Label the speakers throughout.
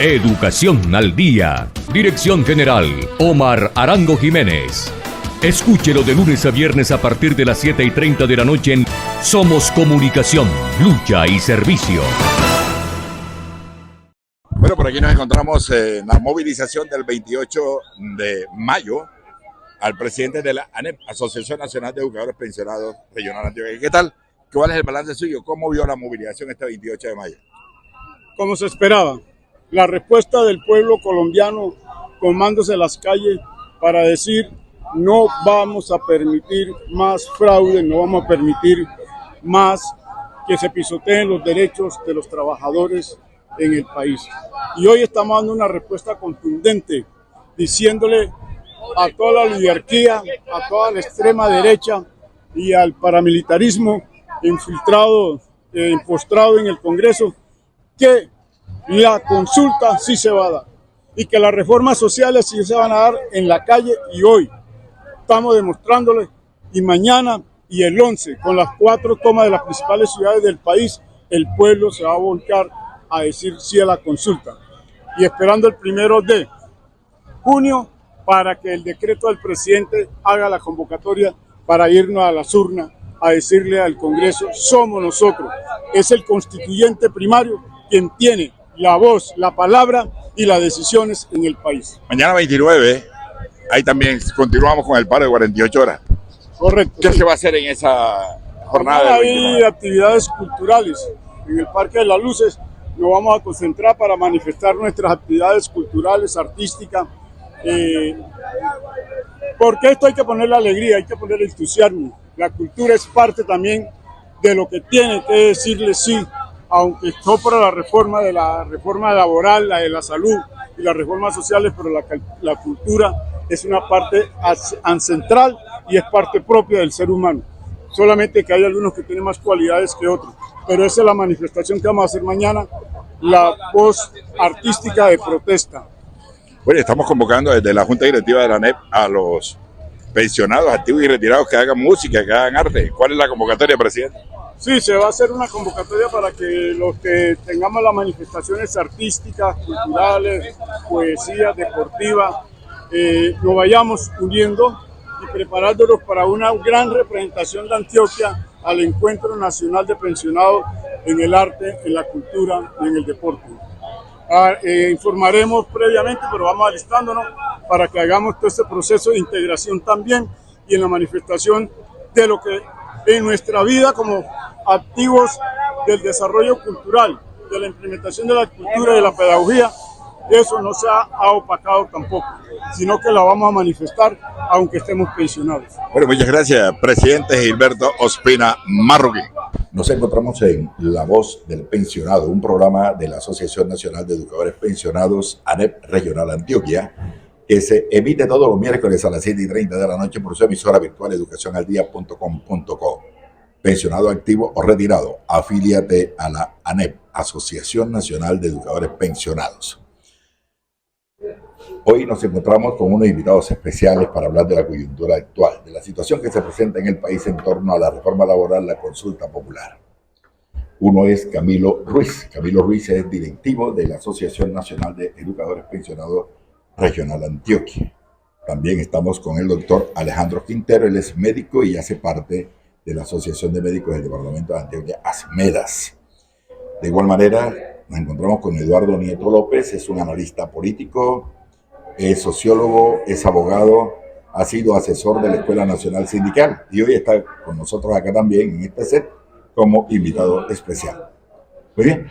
Speaker 1: Educación al Día. Dirección General, Omar Arango Jiménez. Escúchelo de lunes a viernes a partir de las 7:30 de la noche en Somos Comunicación, Lucha y Servicio.
Speaker 2: Bueno, por aquí nos encontramos en la movilización del 28 de mayo al presidente de la ANEP, Asociación Nacional de Educadores Pensionados Regional Antioquia. ¿Qué tal? ¿Cuál es el balance suyo? ¿Cómo vio la movilización este 28 de mayo?
Speaker 3: Como se esperaba, la respuesta del pueblo colombiano tomándose las calles para decir no vamos a permitir más fraude, no vamos a permitir más que se pisoteen los derechos de los trabajadores en el país. Y hoy estamos dando una respuesta contundente, diciéndole a toda la oligarquía, a toda la extrema derecha y al paramilitarismo infiltrado, impostrado en el Congreso, que la consulta sí se va a dar y que las reformas sociales sí se van a dar en la calle. Y hoy estamos demostrándole, y mañana y el 11, con las 4 tomas de las principales ciudades del país, el pueblo se va a volcar a decir sí a la consulta, y esperando el 1 de junio para que el decreto del presidente haga la convocatoria para irnos a las urnas a decirle al Congreso: somos nosotros, es el constituyente primario quien tiene la voz, la palabra y las decisiones en el país.
Speaker 2: Mañana 29, ahí también continuamos con el paro de 48 horas.
Speaker 3: Correcto.
Speaker 2: ¿Qué se va a hacer en esa jornada?
Speaker 3: Hay actividades culturales en el Parque de las Luces. Nos vamos a concentrar para manifestar nuestras actividades culturales, artísticas, porque esto hay que ponerle alegría, hay que ponerle entusiasmo. La cultura es parte también de lo que tiene que decirle sí, aunque no por la reforma laboral, la de la salud y las reformas sociales, pero la cultura es una parte ancestral y es parte propia del ser humano. Solamente que hay algunos que tienen más cualidades que otros, pero esa es la manifestación que vamos a hacer mañana, la voz artística de protesta.
Speaker 2: Bueno, estamos convocando desde la Junta Directiva de la ANEP a los pensionados, activos y retirados que hagan música, que hagan arte. ¿Cuál es la convocatoria, presidente?
Speaker 3: Sí, se va a hacer una convocatoria para que los que tengamos las manifestaciones artísticas, culturales, poesías, deportivas, nos vayamos uniendo y preparándonos para una gran representación de Antioquia al Encuentro Nacional de Pensionados en el arte, en la cultura y en el deporte. Informaremos previamente, pero vamos alistándonos para que hagamos todo este proceso de integración también y en la manifestación de lo que en nuestra vida como activos del desarrollo cultural, de la implementación de la cultura y de la pedagogía, eso no se ha opacado tampoco, sino que la vamos a manifestar aunque estemos pensionados.
Speaker 2: Bueno, muchas gracias, presidente Gilberto Ospina Marroquín. Nos encontramos en La Voz del Pensionado, un programa de la Asociación Nacional de Educadores Pensionados, ANEP Regional Antioquia, que se emite todos los miércoles a las 7:30 de la noche por su emisora virtual educacionaldia.com.co. Pensionado activo o retirado, afíliate a la ANEP, Asociación Nacional de Educadores Pensionados. Hoy nos encontramos con unos invitados especiales para hablar de la coyuntura actual, de la situación que se presenta en el país en torno a la reforma laboral, la consulta popular. Uno es Camilo Ruiz. Camilo Ruiz es directivo de la Asociación Nacional de Educadores Pensionados Regional Antioquia. También estamos con el doctor Alejandro Quintero, él es médico y hace parte de la Asociación de Médicos del Departamento de Antioquia, ASMEDAS. De igual manera, nos encontramos con Eduardo Nieto López, es un analista político, es sociólogo, es abogado, ha sido asesor de la Escuela Nacional Sindical y hoy está con nosotros acá también en este set como invitado especial. Muy bien,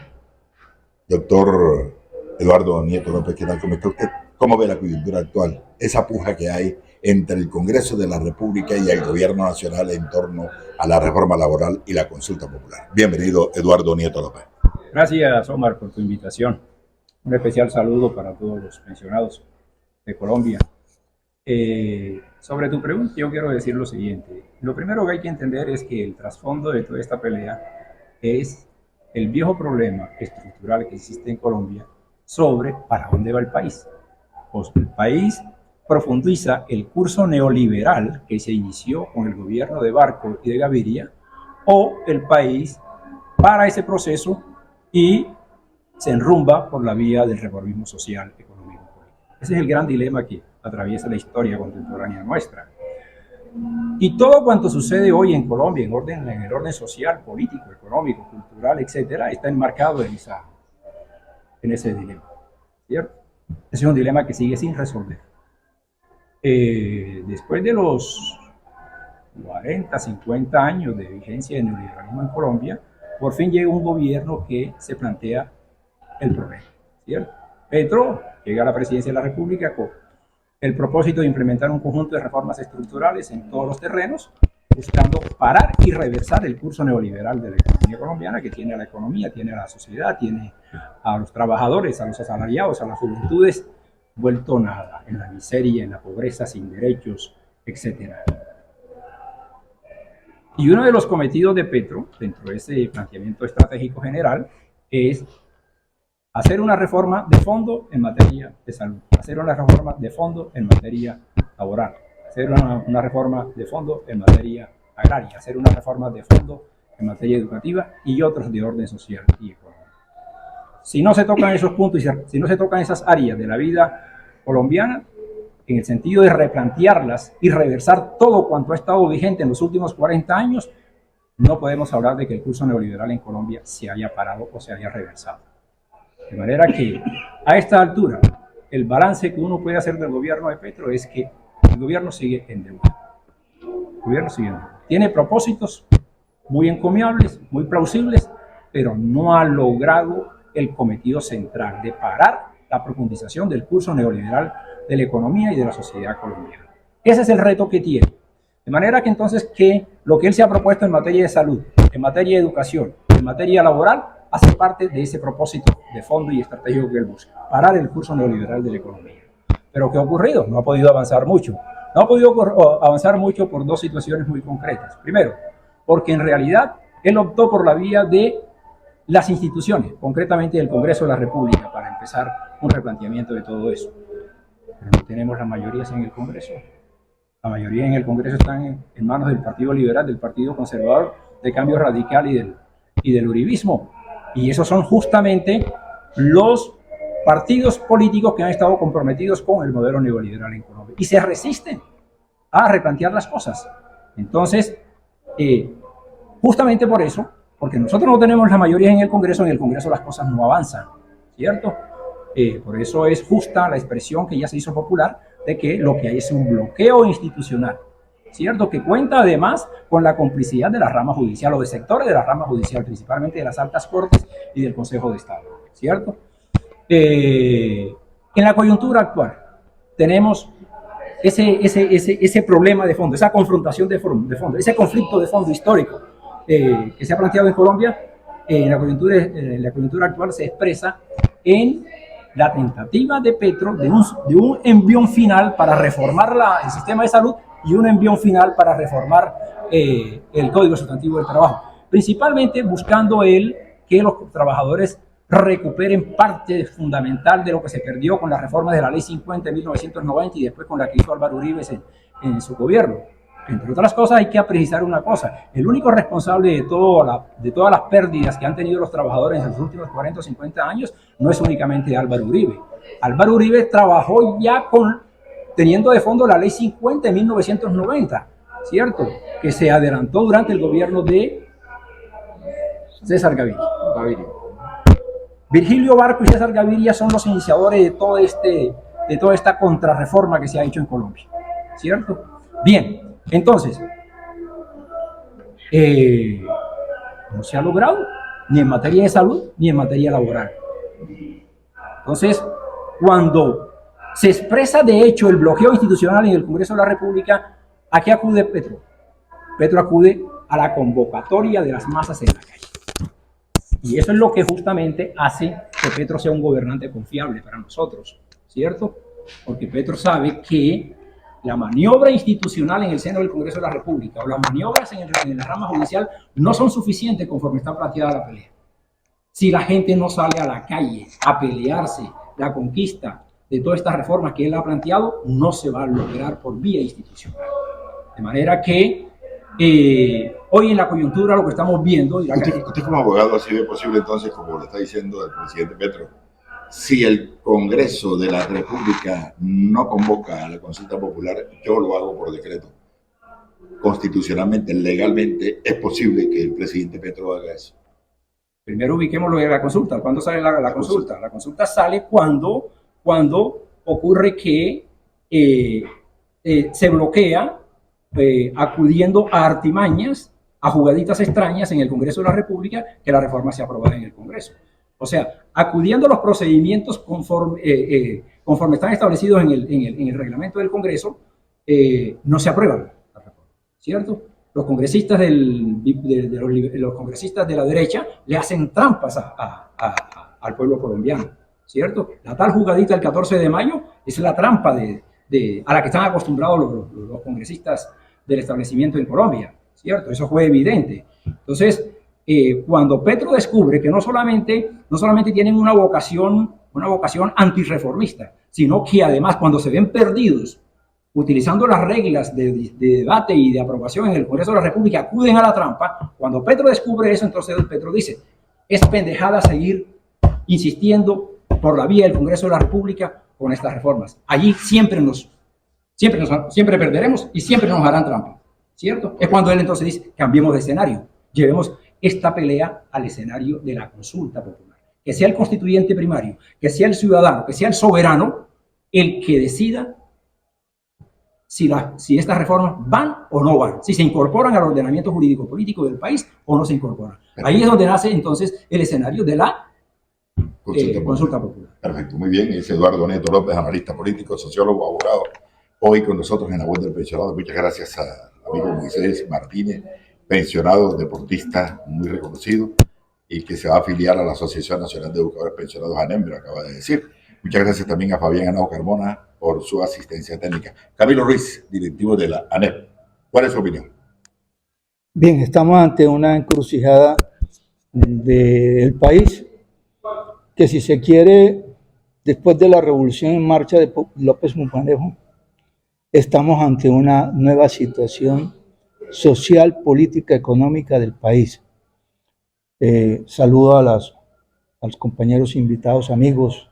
Speaker 2: doctor Eduardo Nieto López, ¿qué tal? ¿Cómo está usted? ¿Cómo ve la coyuntura actual? Esa puja que hay entre el Congreso de la República y el Gobierno Nacional en torno a la reforma laboral y la consulta popular. Bienvenido, Eduardo Nieto López.
Speaker 4: Gracias, Omar, por tu invitación. Un especial saludo para todos los pensionados de Colombia. Sobre tu pregunta, yo quiero decir lo siguiente. Lo primero que hay que entender es que el trasfondo de toda esta pelea es el viejo problema estructural que existe en Colombia sobre para dónde va el país. Pues el país profundiza el curso neoliberal que se inició con el gobierno de Barco y de Gaviria, o el país para ese proceso y se enrumba por la vía del reformismo social, económico y político. Ese es el gran dilema que atraviesa la historia contemporánea nuestra. Y todo cuanto sucede hoy en Colombia, en el orden social, político, económico, cultural, etcétera, está enmarcado en ese dilema, ¿cierto? Ese es un dilema que sigue sin resolver. Después de los 40, 50 años de vigencia del neoliberalismo en Colombia, por fin llega un gobierno que se plantea el problema, ¿cierto? Petro llega a la presidencia de la República con el propósito de implementar un conjunto de reformas estructurales en todos los terrenos, buscando parar y reversar el curso neoliberal de la economía colombiana, que tiene a la economía, tiene a la sociedad, tiene a los trabajadores, a los asalariados, a las juventudes, vuelto nada, en la miseria, en la pobreza, sin derechos, etc. Y uno de los cometidos de Petro, dentro de ese planteamiento estratégico general, es hacer una reforma de fondo en materia de salud, hacer una reforma de fondo en materia laboral, hacer una reforma de fondo en materia agraria, hacer una reforma de fondo en materia educativa y otros de orden social y económico. Si no se tocan esos puntos y si no se tocan esas áreas de la vida colombiana, en el sentido de replantearlas y reversar todo cuanto ha estado vigente en los últimos 40 años, no podemos hablar de que el curso neoliberal en Colombia se haya parado o se haya reversado. De manera que a esta altura, el balance que uno puede hacer del gobierno de Petro es que el gobierno sigue en deuda. El gobierno sigue en deuda. Tiene propósitos muy encomiables, muy plausibles, pero no ha logrado el cometido central de parar la profundización del curso neoliberal de la economía y de la sociedad colombiana. Ese es el reto que tiene. De manera que entonces que lo que él se ha propuesto en materia de salud, en materia de educación, en materia laboral, hace parte de ese propósito de fondo y estratégico que él busca, parar el curso neoliberal de la economía. Pero ¿qué ha ocurrido? No ha podido avanzar mucho. No ha podido avanzar mucho por dos situaciones muy concretas. Primero, porque en realidad él optó por la vía de las instituciones, concretamente del Congreso de la República, para empezar un replanteamiento de todo eso. Pero no tenemos las mayorías en el Congreso. La mayoría en el Congreso están en manos del Partido Liberal, del Partido Conservador, de Cambio Radical y del uribismo. Y esos son justamente los partidos políticos que han estado comprometidos con el modelo neoliberal en Colombia. Y se resisten a replantear las cosas. Entonces, justamente por eso, porque nosotros no tenemos la mayoría en el Congreso las cosas no avanzan, ¿cierto? Por eso es justa la expresión que ya se hizo popular de que lo que hay es un bloqueo institucional, ¿cierto? Que cuenta además con la complicidad de la rama judicial o de sectores de la rama judicial, principalmente de las altas cortes y del Consejo de Estado, ¿cierto? En la coyuntura actual tenemos ese problema de fondo, esa confrontación de fondo, ese conflicto de fondo histórico que se ha planteado en Colombia. En la coyuntura actual se expresa en la tentativa de Petro de un envión final para reformar el sistema de salud y un envión final para reformar el Código Sustantivo del Trabajo, principalmente buscando él que los trabajadores recuperen parte fundamental de lo que se perdió con la reforma de la Ley 50 de 1990 y después con la que hizo Álvaro Uribe en su gobierno. Entre otras cosas, hay que precisar una cosa: el único responsable de todas las pérdidas que han tenido los trabajadores en los últimos 40 o 50 años no es únicamente Álvaro Uribe. Álvaro Uribe trabajó ya teniendo de fondo la Ley 50 de 1990, ¿cierto? Que se adelantó durante el gobierno de César Gaviria. Virgilio Barco y César Gaviria son los iniciadores de toda esta contrarreforma que se ha hecho en Colombia, ¿cierto? Bien. Entonces, no se ha logrado ni en materia de salud ni en materia laboral. Entonces, cuando se expresa de hecho el bloqueo institucional en el Congreso de la República, ¿a qué acude Petro? Petro acude a la convocatoria de las masas en la calle. Y eso es lo que justamente hace que Petro sea un gobernante confiable para nosotros, ¿cierto? Porque Petro sabe que la maniobra institucional en el seno del Congreso de la República o las maniobras en la rama judicial no son suficientes conforme está planteada la pelea. Si la gente no sale a la calle a pelearse la conquista de todas estas reformas que él ha planteado, no se va a lograr por vía institucional. De manera que Hoy en la coyuntura lo que estamos viendo...
Speaker 2: Usted como abogado, ¿así ve posible entonces, como lo está diciendo el presidente Petro, si el Congreso de la República no convoca a la consulta popular, yo lo hago por decreto? Constitucionalmente, legalmente, ¿es posible que el presidente Petro haga eso?
Speaker 4: Primero ubiquemos lo de la consulta. ¿Cuándo sale la consulta? La consulta sale cuando ocurre que se bloquea acudiendo a artimañas, a jugaditas extrañas en el Congreso de la República, que la reforma sea aprobada en el Congreso. O sea, acudiendo a los procedimientos conforme están establecidos en el reglamento del Congreso, no se aprueban la reforma, ¿cierto? Los congresistas los congresistas de la derecha le hacen trampas al pueblo colombiano, ¿cierto? La tal jugadita del 14 de mayo es la trampa a la que están acostumbrados los congresistas del establecimiento en Colombia, ¿cierto? Eso fue evidente. Entonces, cuando Petro descubre que no solamente tienen una vocación antirreformista, sino que además cuando se ven perdidos utilizando las reglas de debate y de aprobación en el Congreso de la República, acuden a la trampa. Cuando Petro descubre eso, entonces Petro dice, es pendejada seguir insistiendo por la vía del Congreso de la República con estas reformas. Allí siempre perderemos y siempre nos harán trampa, ¿cierto? Es cuando él entonces dice, cambiemos de escenario, llevemos esta pelea al escenario de la consulta popular. Que sea el constituyente primario, que sea el ciudadano, que sea el soberano, el que decida si estas reformas van o no van, si se incorporan al ordenamiento jurídico político del país o no se incorporan. Ahí es donde nace entonces el escenario de la consulta popular.
Speaker 2: Perfecto, muy bien. Es Eduardo Neto López, analista político, sociólogo, abogado, hoy con nosotros en la web del pensionado. Muchas gracias a amigo Moisés Martínez, pensionado, deportista muy reconocido y que se va a afiliar a la Asociación Nacional de Educadores Pensionados, ANEM, me lo acaba de decir. Muchas gracias también a Fabián Henao Carmona por su asistencia técnica. Camilo Ruiz, directivo de la ANEP. ¿Cuál es su opinión?
Speaker 5: Bien, estamos ante una encrucijada del país que, si se quiere, después de la revolución en marcha de López Pumarejo, estamos ante una nueva situación social, política, económica del país. Saludo a los compañeros invitados, amigos,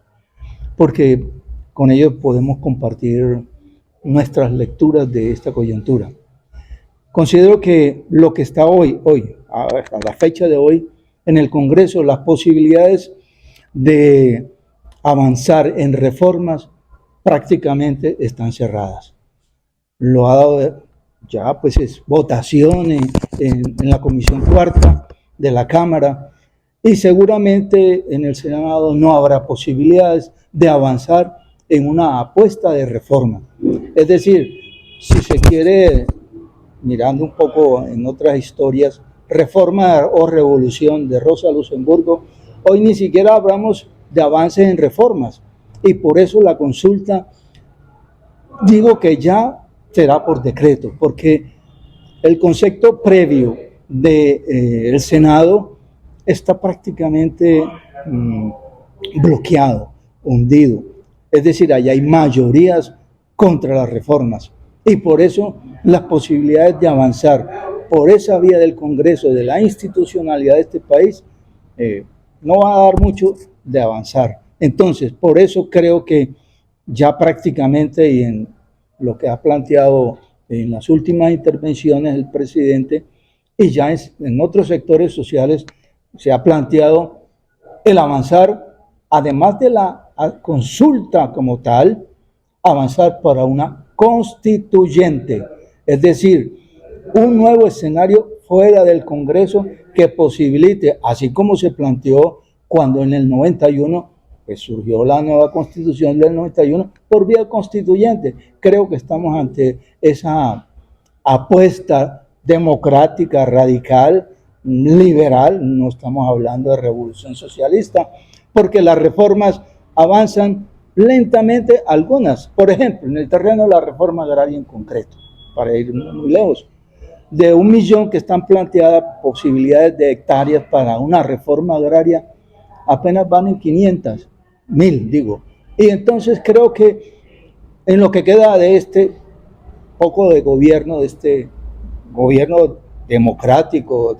Speaker 5: porque con ellos podemos compartir nuestras lecturas de esta coyuntura. Considero que lo que está hoy, a la fecha de hoy, en el Congreso, las posibilidades de avanzar en reformas prácticamente están cerradas. Lo ha dado ya pues votación en la Comisión Cuarta de la Cámara, y seguramente en el Senado no habrá posibilidades de avanzar en una apuesta de reforma. Es decir, si se quiere, mirando un poco en otras historias, reforma o revolución de Rosa Luxemburgo, hoy ni siquiera hablamos de avances en reformas, y por eso la consulta, digo que ya será por decreto, porque el concepto previo del Senado está prácticamente bloqueado, hundido. Es decir, allá hay mayorías contra las reformas, y por eso las posibilidades de avanzar por esa vía del Congreso, de la institucionalidad de este país, no va a dar mucho de avanzar. Entonces, por eso creo que ya prácticamente, y en lo que ha planteado en las últimas intervenciones el presidente, y ya en otros sectores sociales se ha planteado el avanzar, además de la consulta como tal, avanzar para una constituyente, es decir, un nuevo escenario fuera del Congreso que posibilite, así como se planteó cuando en el 91 pues surgió la nueva Constitución del 91 por vía constituyente. Creo que estamos ante esa apuesta democrática, radical, liberal. No estamos hablando de revolución socialista, porque las reformas avanzan lentamente, algunas. Por ejemplo, en el terreno de la reforma agraria en concreto, para ir muy lejos, de 1 millón que están planteadas posibilidades de hectáreas para una reforma agraria, apenas van en 500.000, digo. Y entonces creo que en lo que queda de este poco de gobierno, de este gobierno democrático,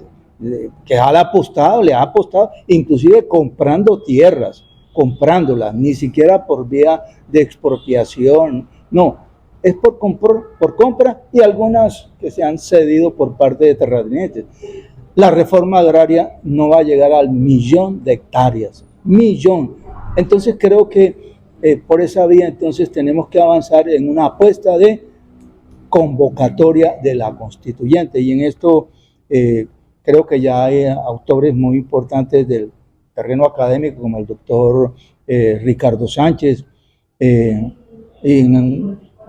Speaker 5: que le ha apostado, inclusive comprando tierras, comprándolas, ni siquiera por vía de expropiación, no, es por compra y algunas que se han cedido por parte de terratenientes. La reforma agraria no va a llegar al 1.000.000 de hectáreas, 1.000.000. Entonces creo que por esa vía entonces tenemos que avanzar en una apuesta de convocatoria de la constituyente, y en esto creo que ya hay autores muy importantes del terreno académico como el doctor Ricardo Sánchez,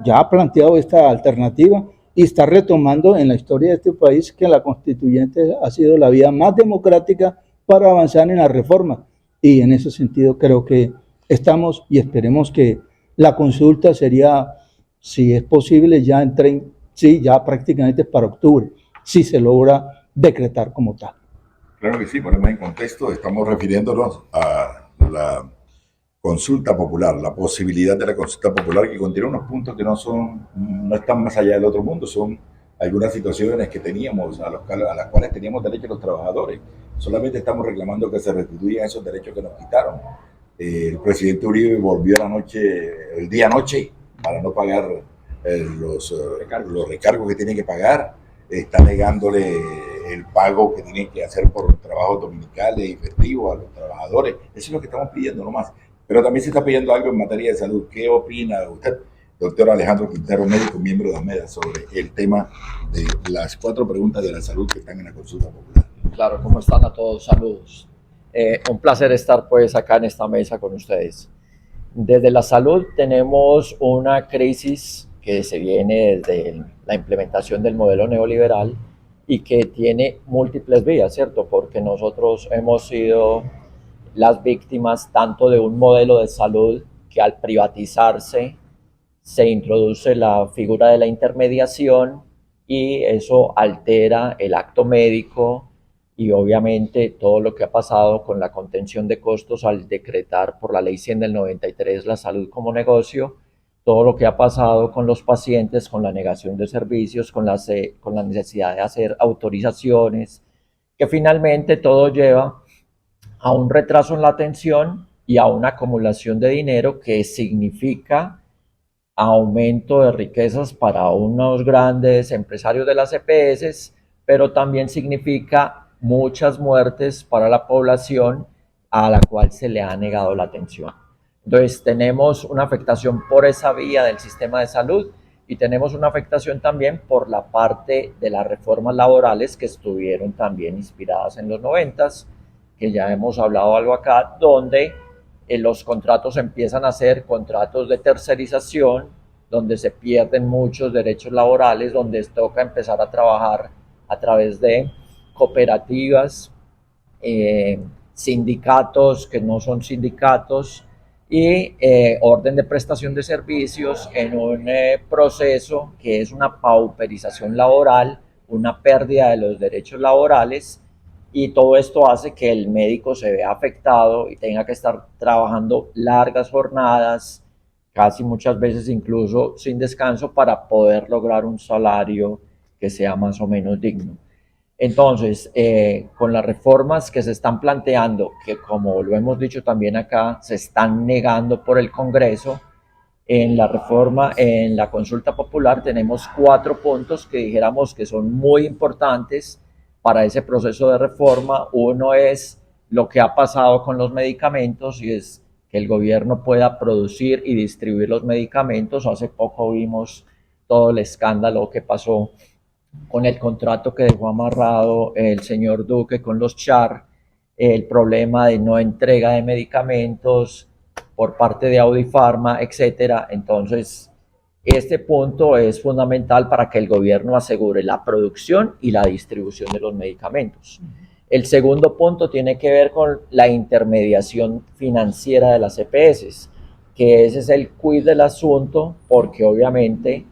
Speaker 5: ya ha planteado esta alternativa y está retomando en la historia de este país que la constituyente ha sido la vía más democrática para avanzar en la reforma, y en ese sentido creo que estamos, y esperemos que la consulta sería, si es posible, ya ya prácticamente para octubre, si se logra decretar como tal.
Speaker 2: Claro que sí, ponemos en contexto, estamos refiriéndonos a la consulta popular, la posibilidad de la consulta popular, que contiene unos puntos que no están más allá del otro mundo, son algunas situaciones que teníamos, a las cuales teníamos derecho los trabajadores. Solamente estamos reclamando que se restituyan esos derechos que nos quitaron. El presidente Uribe volvió el día noche para no pagar los recargos que tiene que pagar, está negándole el pago que tienen que hacer por trabajos dominicales y festivos a los trabajadores. Eso es lo que estamos pidiendo, no más. Pero también se está pidiendo algo en materia de salud. ¿Qué opina usted, doctor Alejandro Quintero, médico, miembro de AMEDA, sobre el tema de las 4 preguntas de la salud que están en la consulta popular?
Speaker 6: Claro, ¿cómo están a todos? Saludos. Un placer estar pues acá en esta mesa con ustedes. Desde la salud tenemos una crisis que se viene desde la implementación del modelo neoliberal y que tiene múltiples vías, ¿cierto? Porque nosotros hemos sido las víctimas tanto de un modelo de salud que al privatizarse se introduce la figura de la intermediación y eso altera el acto médico y obviamente todo lo que ha pasado con la contención de costos al decretar por la ley 100 del 93 la salud como negocio, todo lo que ha pasado con los pacientes, con la negación de servicios, con la necesidad de hacer autorizaciones, que finalmente todo lleva a un retraso en la atención y a una acumulación de dinero que significa aumento de riquezas para unos grandes empresarios de las EPS, pero también significa muchas muertes para la población a la cual se le ha negado la atención. Entonces tenemos una afectación por esa vía del sistema de salud y tenemos una afectación también por la parte de las reformas laborales que estuvieron también inspiradas en los 90s, que ya hemos hablado algo acá, donde los contratos empiezan a ser contratos de tercerización, donde se pierden muchos derechos laborales, donde toca empezar a trabajar a través de cooperativas, sindicatos que no son sindicatos y orden de prestación de servicios en un proceso que es una pauperización laboral, una pérdida de los derechos laborales, y todo esto hace que el médico se vea afectado y tenga que estar trabajando largas jornadas, casi muchas veces incluso sin descanso, para poder lograr un salario que sea más o menos digno. Entonces, con las reformas que se están planteando, que como lo hemos dicho también acá, se están negando por el Congreso, en la reforma, en la consulta popular, tenemos 4 puntos que dijéramos que son muy importantes para ese proceso de reforma. Uno es lo que ha pasado con los medicamentos y es que el gobierno pueda producir y distribuir los medicamentos. Hace poco vimos todo el escándalo que pasó con el contrato que dejó amarrado el señor Duque con los CHAR, el problema de no entrega de medicamentos por parte de Audifarma, etcétera. Entonces, este punto es fundamental para que el gobierno asegure la producción y la distribución de los medicamentos. El segundo punto tiene que ver con la intermediación financiera de las EPS, que ese es el quid del asunto, porque obviamente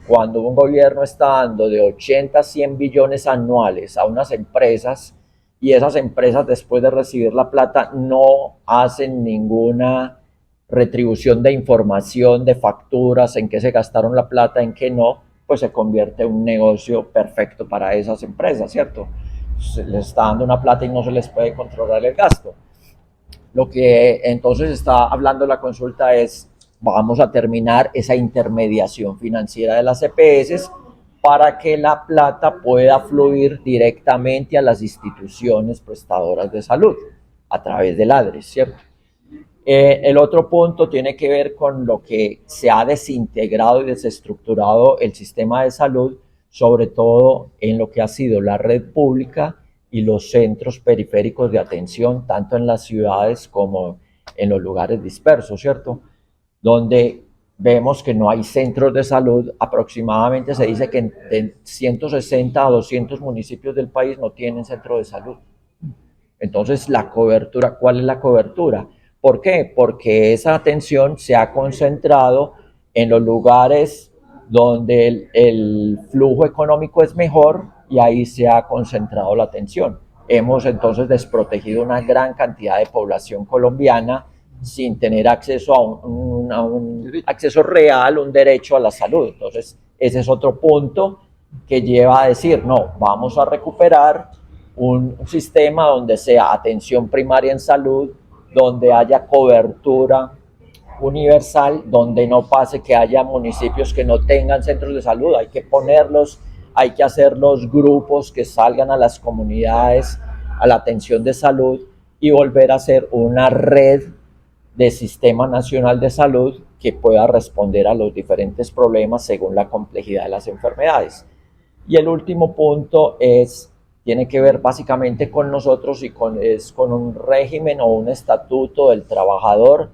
Speaker 6: cuando un gobierno está dando de 80 a 100 billones anuales a unas empresas y esas empresas después de recibir la plata no hacen ninguna retribución de información, de facturas, en qué se gastaron la plata, en qué no, pues se convierte en un negocio perfecto para esas empresas, ¿cierto? Se les está dando una plata y no se les puede controlar el gasto. Lo que entonces está hablando la consulta es, vamos a terminar esa intermediación financiera de las EPS para que la plata pueda fluir directamente a las instituciones prestadoras de salud a través del ADRES, ¿cierto? El otro punto tiene que ver con lo que se ha desintegrado y desestructurado el sistema de salud, sobre todo en lo que ha sido la red pública y los centros periféricos de atención, tanto en las ciudades como en los lugares dispersos, ¿cierto? Donde vemos que no hay centros de salud. Aproximadamente se dice que en 160 a 200 municipios del país no tienen centro de salud. Entonces, la cobertura, ¿cuál es la cobertura? ¿Por qué? Porque esa atención se ha concentrado en los lugares donde el flujo económico es mejor y ahí se ha concentrado la atención. Hemos entonces desprotegido una gran cantidad de población colombiana sin tener acceso a un acceso real, un derecho a la salud. Entonces, ese es otro punto que lleva a decir, no, vamos a recuperar un sistema donde sea atención primaria en salud, donde haya cobertura universal, donde no pase que haya municipios que no tengan centros de salud. Hay que ponerlos, hay que hacer los grupos que salgan a las comunidades, a la atención de salud y volver a hacer una red de Sistema Nacional de Salud que pueda responder a los diferentes problemas según la complejidad de las enfermedades. Y el último punto tiene que ver básicamente con nosotros y con un régimen o un estatuto del trabajador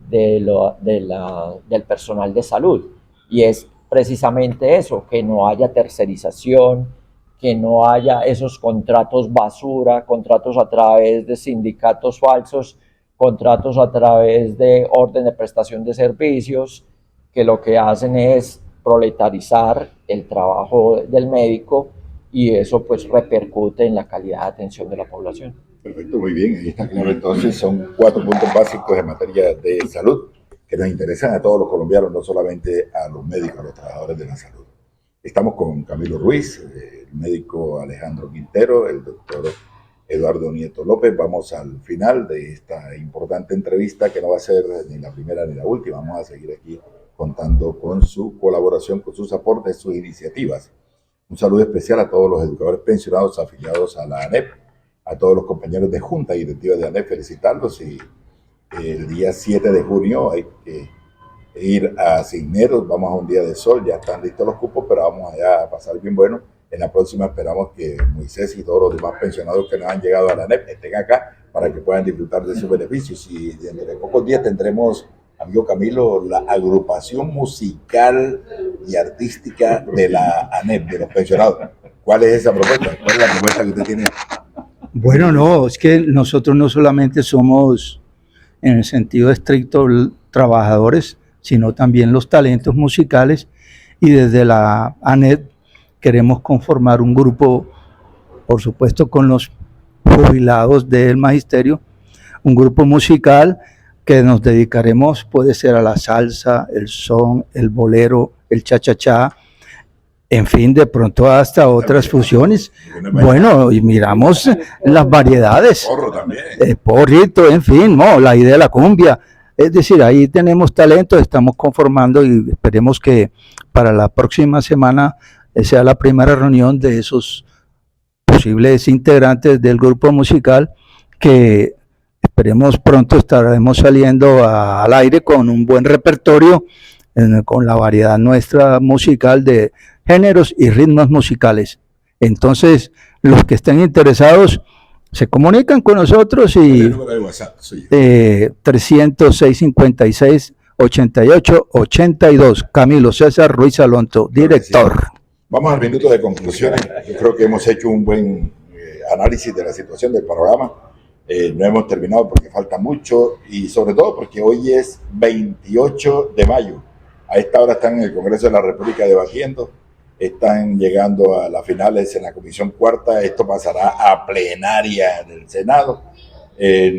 Speaker 6: del personal de salud. Y es precisamente eso, que no haya tercerización, que no haya esos contratos basura, contratos a través de sindicatos falsos, contratos a través de orden de prestación de servicios, que lo que hacen es proletarizar el trabajo del médico y eso pues repercute en la calidad de atención de la población.
Speaker 2: Perfecto, muy bien, ahí está claro. Entonces son 4 puntos básicos en materia de salud que nos interesan a todos los colombianos, no solamente a los médicos, a los trabajadores de la salud. Estamos con Camilo Ruiz, el médico Alejandro Quintero, el doctor Eduardo Nieto López. Vamos al final de esta importante entrevista que no va a ser ni la primera ni la última. Vamos a seguir aquí contando con su colaboración, con sus aportes, sus iniciativas. Un saludo especial a todos los educadores pensionados afiliados a la ANEP, a todos los compañeros de junta directiva de ANEP, felicitarlos. Y el día 7 de junio hay que ir a Cisneros, vamos a un día de sol, ya están listos los cupos, pero vamos allá a pasar bien bueno. En la próxima esperamos que Moisés y todos los demás pensionados que no han llegado a la ANEP estén acá para que puedan disfrutar de sus beneficios. Y dentro de pocos días tendremos, amigo Camilo, la agrupación musical y artística de la ANEP, de los pensionados. ¿Cuál es esa propuesta? ¿Cuál es la propuesta que usted tiene?
Speaker 5: Bueno, no, es que nosotros no solamente somos, en el sentido estricto, trabajadores, sino también los talentos musicales, y desde la ANEP queremos conformar un grupo, por supuesto con los jubilados del magisterio, un grupo musical que nos dedicaremos, puede ser a la salsa, el son, el bolero, el cha-cha-cha, en fin, de pronto hasta otras fusiones. Bueno, y miramos las variedades.
Speaker 2: Porro también.
Speaker 5: Porrito, en fin, no, la idea de la cumbia. Es decir, ahí tenemos talento, estamos conformando y esperemos que para la próxima semana sea la primera reunión de esos posibles integrantes del grupo musical, que esperemos pronto estaremos saliendo al aire con un buen repertorio, con la variedad nuestra musical de géneros y ritmos musicales. Entonces, los que estén interesados se comunican con nosotros y
Speaker 2: El número de WhatsApp, sí.
Speaker 5: 300-656-8882. Camilo César Ruiz Alonso, director.
Speaker 2: Vamos al minuto de conclusiones. Yo creo que hemos hecho un buen análisis de la situación del programa. No hemos terminado porque falta mucho y sobre todo porque hoy es 28 de mayo. A esta hora están en el Congreso de la República debatiendo. Están llegando a las finales en la Comisión Cuarta. Esto pasará a plenaria del Senado.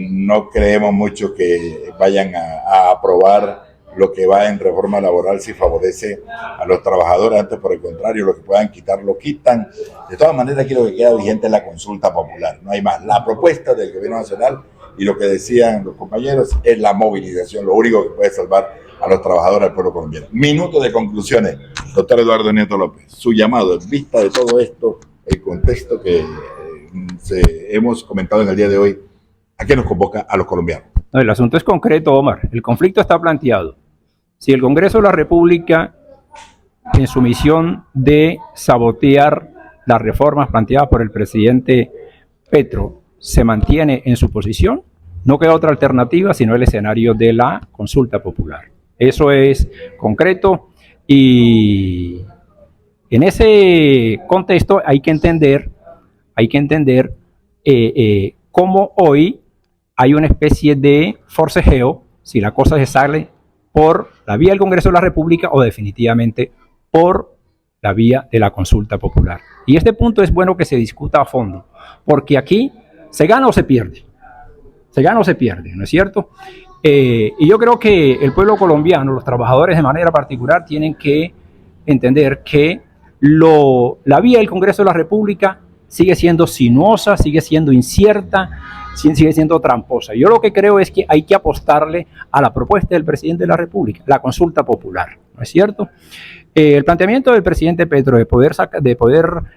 Speaker 2: No creemos mucho que vayan a aprobar lo que va en reforma laboral si favorece a los trabajadores, antes por el contrario, lo que puedan quitar lo quitan. De todas maneras, aquí lo que queda vigente es la consulta popular, no hay más. La propuesta del gobierno nacional y lo que decían los compañeros es la movilización, lo único que puede salvar a los trabajadores del pueblo colombiano. Minuto de conclusiones, doctor Eduardo Nieto López, su llamado en vista de todo esto, el contexto que hemos comentado en el día de hoy, ¿a qué nos convoca a los colombianos?
Speaker 4: No, el asunto es concreto, Omar. El conflicto está planteado. Si el Congreso de la República, en su misión de sabotear las reformas planteadas por el presidente Petro, se mantiene en su posición, no queda otra alternativa sino el escenario de la consulta popular. Eso es concreto y en ese contexto hay que entender cómo hoy hay una especie de forcejeo, si la cosa se sale por la vía del Congreso de la República o definitivamente por la vía de la consulta popular. Y este punto es bueno que se discuta a fondo, porque aquí se gana o se pierde. Se gana o se pierde, ¿no es cierto? Y yo creo que el pueblo colombiano, los trabajadores de manera particular, tienen que entender que la vía del Congreso de la República sigue siendo sinuosa, sigue siendo incierta, sigue siendo tramposa. Yo lo que creo es que hay que apostarle a la propuesta del presidente de la República, la consulta popular, ¿no es cierto? El planteamiento del presidente Petro de poder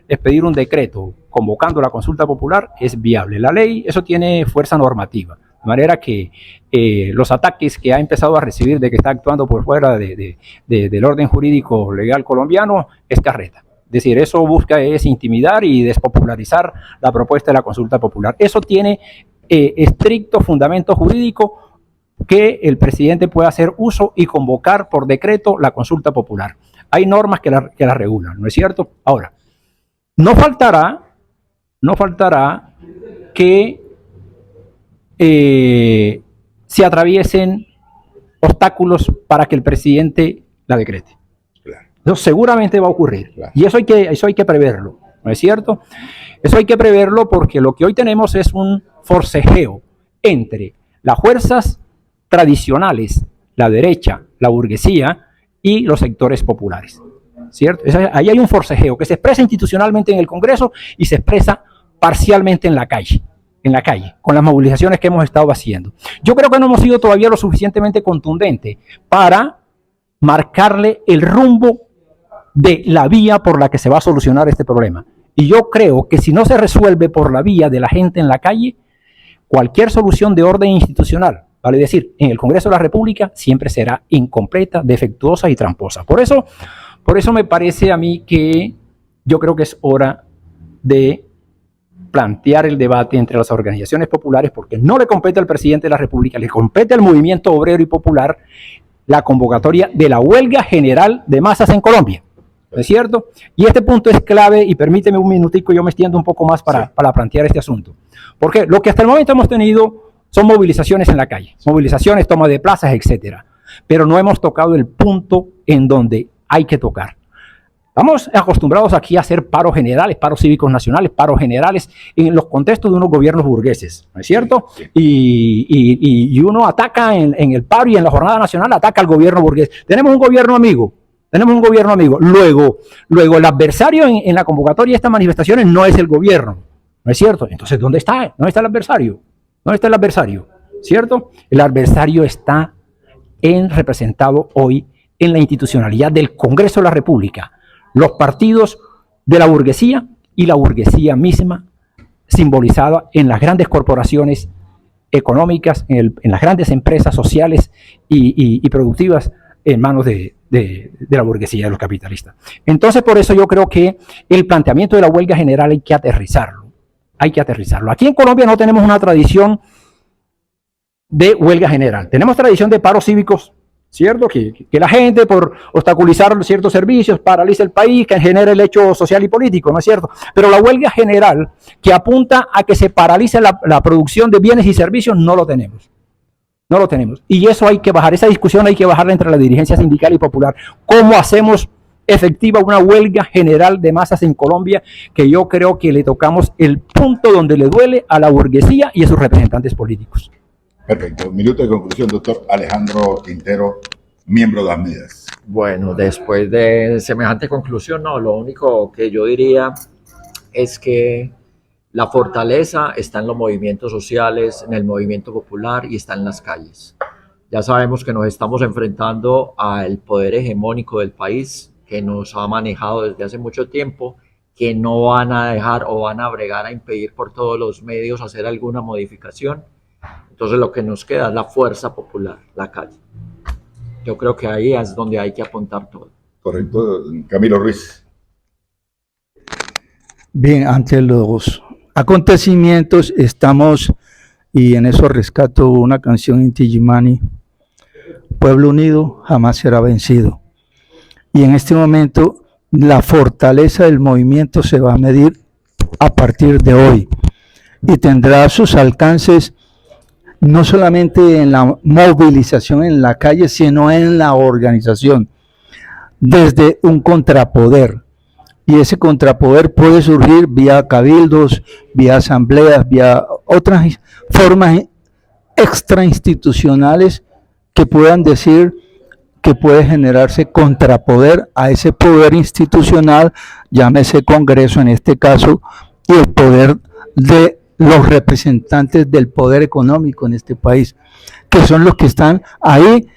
Speaker 4: expedir un decreto convocando la consulta popular es viable. La ley, eso tiene fuerza normativa, de manera que los ataques que ha empezado a recibir de que está actuando por fuera del orden jurídico legal colombiano es carreta. Es decir, eso busca es intimidar y despopularizar la propuesta de la consulta popular. Eso tiene estricto fundamento jurídico que el presidente pueda hacer uso y convocar por decreto la consulta popular. Hay normas que la regulan, ¿no es cierto? Ahora, no faltará que se atraviesen obstáculos para que el presidente la decrete.
Speaker 2: Claro.
Speaker 4: Eso seguramente va a ocurrir.
Speaker 2: Claro.
Speaker 4: Y eso hay que preverlo, ¿no es cierto? Eso hay que preverlo porque lo que hoy tenemos es un forcejeo entre las fuerzas tradicionales, la derecha, la burguesía y los sectores populares, ¿cierto? Ahí hay un forcejeo que se expresa institucionalmente en el Congreso y se expresa parcialmente en la calle, con las movilizaciones que hemos estado haciendo. Yo creo que no hemos sido todavía lo suficientemente contundentes para marcarle el rumbo de la vía por la que se va a solucionar este problema. Y yo creo que si no se resuelve por la vía de la gente en la calle, cualquier solución de orden institucional, vale decir, en el Congreso de la República, siempre será incompleta, defectuosa y tramposa. Por eso me parece a mí que yo creo que es hora de plantear el debate entre las organizaciones populares, porque no le compete al presidente de la República, le compete al movimiento obrero y popular la convocatoria de la huelga general de masas en Colombia, ¿no es cierto? Y este punto es clave, y permíteme un minutico, yo me extiendo un poco más para plantear este asunto. Porque lo que hasta el momento hemos tenido son movilizaciones en la calle, movilizaciones, toma de plazas, etcétera. Pero no hemos tocado el punto en donde hay que tocar. Estamos acostumbrados aquí a hacer paros generales, paros cívicos nacionales, paros generales en los contextos de unos gobiernos burgueses, ¿no es cierto? Y uno ataca en el paro y en la jornada nacional ataca al gobierno burgués. Tenemos un gobierno amigo. Luego el adversario en la convocatoria de estas manifestaciones no es el gobierno, ¿no es cierto? Entonces, ¿dónde está? ¿Dónde está el adversario? ¿Dónde está el adversario? ¿Cierto? El adversario está representado hoy en la institucionalidad del Congreso de la República. Los partidos de la burguesía y la burguesía misma, simbolizada en las grandes corporaciones económicas, en las grandes empresas sociales y productivas en manos de la burguesía, de los capitalistas. Entonces, por eso yo creo que el planteamiento de la huelga general hay que aterrizarlo. Aquí en Colombia no tenemos una tradición de huelga general. Tenemos tradición de paros cívicos, ¿cierto? Que la gente, por obstaculizar ciertos servicios, paraliza el país, que genera el hecho social y político, ¿no es cierto? Pero la huelga general, que apunta a que se paralice la producción de bienes y servicios, no lo tenemos. Y eso hay que bajar, esa discusión hay que bajarla entre la dirigencia sindical y popular. ¿Cómo hacemos efectiva una huelga general de masas en Colombia? Que yo creo que le tocamos el punto donde le duele a la burguesía y a sus representantes políticos.
Speaker 2: Perfecto. Minuto de conclusión, doctor Alejandro Quintero, miembro de ASMEDAS.
Speaker 6: Bueno, después de semejante conclusión, no, lo único que yo diría es que la fortaleza está en los movimientos sociales, en el movimiento popular y está en las calles. Ya sabemos que nos estamos enfrentando al poder hegemónico del país, que nos ha manejado desde hace mucho tiempo, que no van a dejar o van a bregar a impedir por todos los medios hacer alguna modificación. Entonces lo que nos queda es la fuerza popular, la calle. Yo creo que ahí es donde hay que apuntar todo.
Speaker 2: Correcto, Camilo Ruiz.
Speaker 5: Bien, ante los acontecimientos estamos, y en eso rescato una canción Inti Illimani, Pueblo unido jamás será vencido. Y en este momento la fortaleza del movimiento se va a medir a partir de hoy y tendrá sus alcances no solamente en la movilización en la calle, sino en la organización, desde un contrapoder. Y ese contrapoder puede surgir vía cabildos, vía asambleas, vía otras formas extrainstitucionales que puedan decir que puede generarse contrapoder a ese poder institucional, llámese Congreso en este caso, y el poder de los representantes del poder económico en este país, que son los que están ahí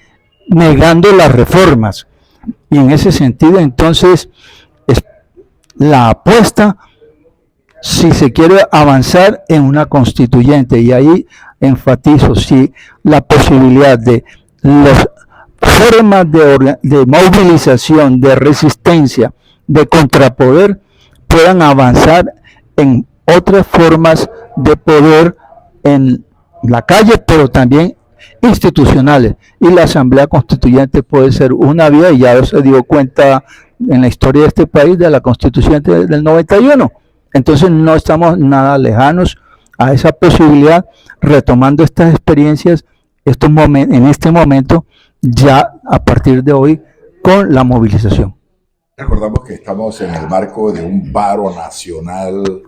Speaker 5: negando las reformas. Y en ese sentido, entonces, es la apuesta si se quiere avanzar en una constituyente, y ahí enfatizo, si la posibilidad de las formas de movilización, de resistencia, de contrapoder, puedan avanzar en otras formas de poder en la calle, pero también institucionales. Y la Asamblea Constituyente puede ser una vía, y ya se dio cuenta en la historia de este país de la Constituyente del 91. Entonces no estamos nada lejanos a esa posibilidad, retomando estas experiencias en este momento, ya a partir de hoy, con la movilización.
Speaker 2: Recordamos que estamos en el marco de un paro nacional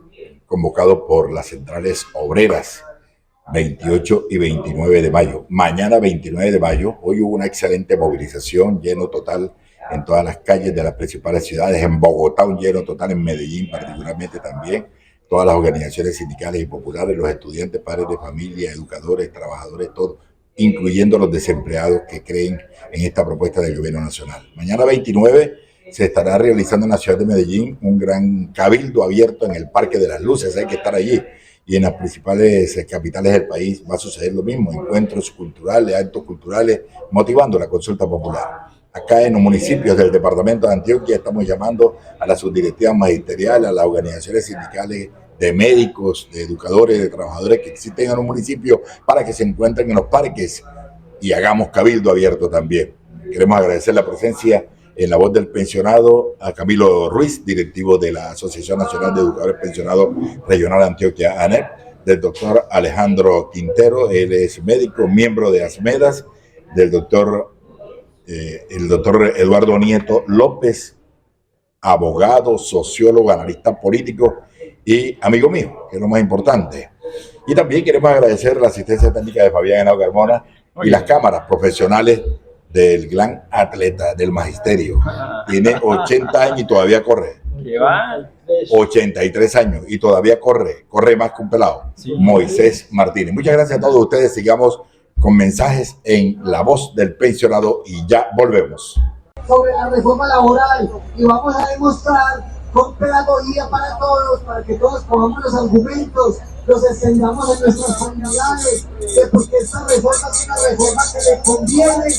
Speaker 2: convocado por las centrales obreras, 28 y 29 de mayo. Mañana 29 de mayo, hoy hubo una excelente movilización, lleno total en todas las calles de las principales ciudades, en Bogotá un lleno total, en Medellín particularmente también, todas las organizaciones sindicales y populares, los estudiantes, padres de familia, educadores, trabajadores, todos, incluyendo los desempleados que creen en esta propuesta del gobierno nacional. Mañana 29 se estará realizando en la ciudad de Medellín un gran cabildo abierto en el Parque de las Luces, hay que estar allí. Y en las principales capitales del país va a suceder lo mismo, encuentros culturales, actos culturales, motivando la consulta popular. Acá en los municipios del departamento de Antioquia estamos llamando a las subdirectivas magisteriales, a las organizaciones sindicales de médicos, de educadores, de trabajadores que existen en los municipios para que se encuentren en los parques y hagamos cabildo abierto también. Queremos agradecer la presencia en la voz del pensionado a Camilo Ruiz, directivo de la Asociación Nacional de Educadores Pensionados Regional Antioquia, ANEP, del doctor Alejandro Quintero, él es médico, miembro de ASMEDAS, del doctor Eduardo Nieto López, abogado, sociólogo, analista político y amigo mío, que es lo más importante. Y también queremos agradecer la asistencia técnica de Fabián Henao Carmona y las cámaras profesionales del gran atleta del magisterio. Tiene 80 años y todavía corre.
Speaker 4: ¿Qué va?
Speaker 2: 83 años y todavía corre más que un pelado. Sí. Moisés Martínez. Muchas gracias a todos ustedes. Sigamos con mensajes en La Voz del Pensionado y ya volvemos.
Speaker 7: Sobre la reforma laboral y vamos a demostrar con pedagogía para todos, para que todos pongamos los argumentos, los extendamos en nuestras comunidades, porque esta reforma es una reforma que le conviene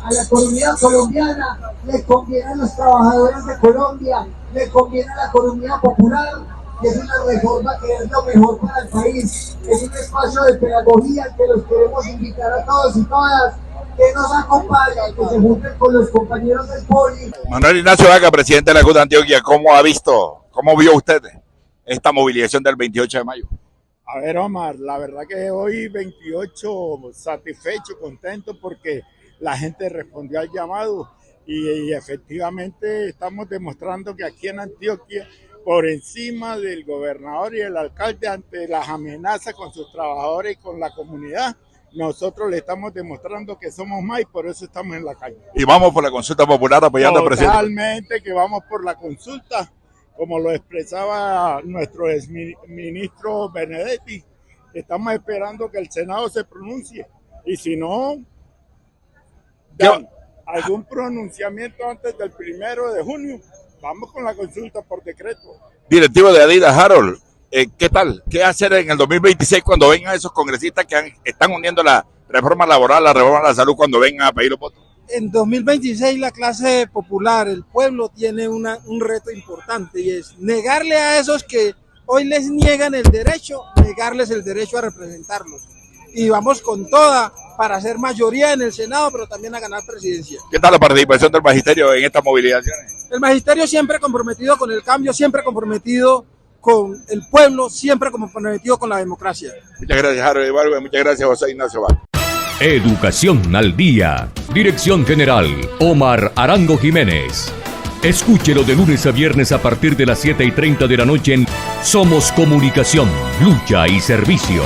Speaker 7: a la economía colombiana, le conviene a los trabajadores de Colombia, le conviene a la economía popular, y es una reforma que es lo mejor para el país. Es un espacio de pedagogía que los queremos invitar a todos y todas que nos acompañen, que se junten con los compañeros del Poli.
Speaker 2: Manuel Ignacio Vaca, presidente de la CUT de Antioquia, ¿cómo vio usted esta movilización del 28 de mayo?
Speaker 3: A ver, Omar, la verdad que hoy 28 satisfecho, contento porque la gente respondió al llamado y efectivamente estamos demostrando que aquí en Antioquia, por encima del gobernador y el alcalde, ante las amenazas con sus trabajadores y con la comunidad, nosotros le estamos demostrando que somos más y por eso estamos en la calle.
Speaker 2: Y vamos por la consulta popular apoyando al presidente.
Speaker 3: Totalmente que vamos por la consulta, como lo expresaba nuestro exministro Benedetti. Estamos esperando que el Senado se pronuncie y si no dan algún pronunciamiento antes del 1 de junio, vamos con la consulta por decreto.
Speaker 2: Directivo de Adidas, Harold, ¿qué tal? ¿Qué hacer en el 2026 cuando vengan esos congresistas que están uniendo la reforma laboral, la reforma de la salud, cuando vengan a pedir los votos?
Speaker 8: En 2026 la clase popular, el pueblo, tiene un reto importante y es negarle a esos que hoy les niegan el derecho, negarles el derecho a representarlos. Y vamos con toda para hacer mayoría en el Senado, pero también a ganar presidencia.
Speaker 2: ¿Qué tal la participación del magisterio en estas movilizaciones?
Speaker 8: El magisterio siempre comprometido con el cambio, siempre comprometido con el pueblo, siempre comprometido con la democracia.
Speaker 2: Muchas gracias, Harold Ibargüen. Muchas gracias, José Ignacio Vázquez.
Speaker 1: Educación al día. Dirección General, Omar Arango Jiménez. Escúchelo de lunes a viernes a partir de las 7:30 de la noche en Somos Comunicación, Lucha y Servicio.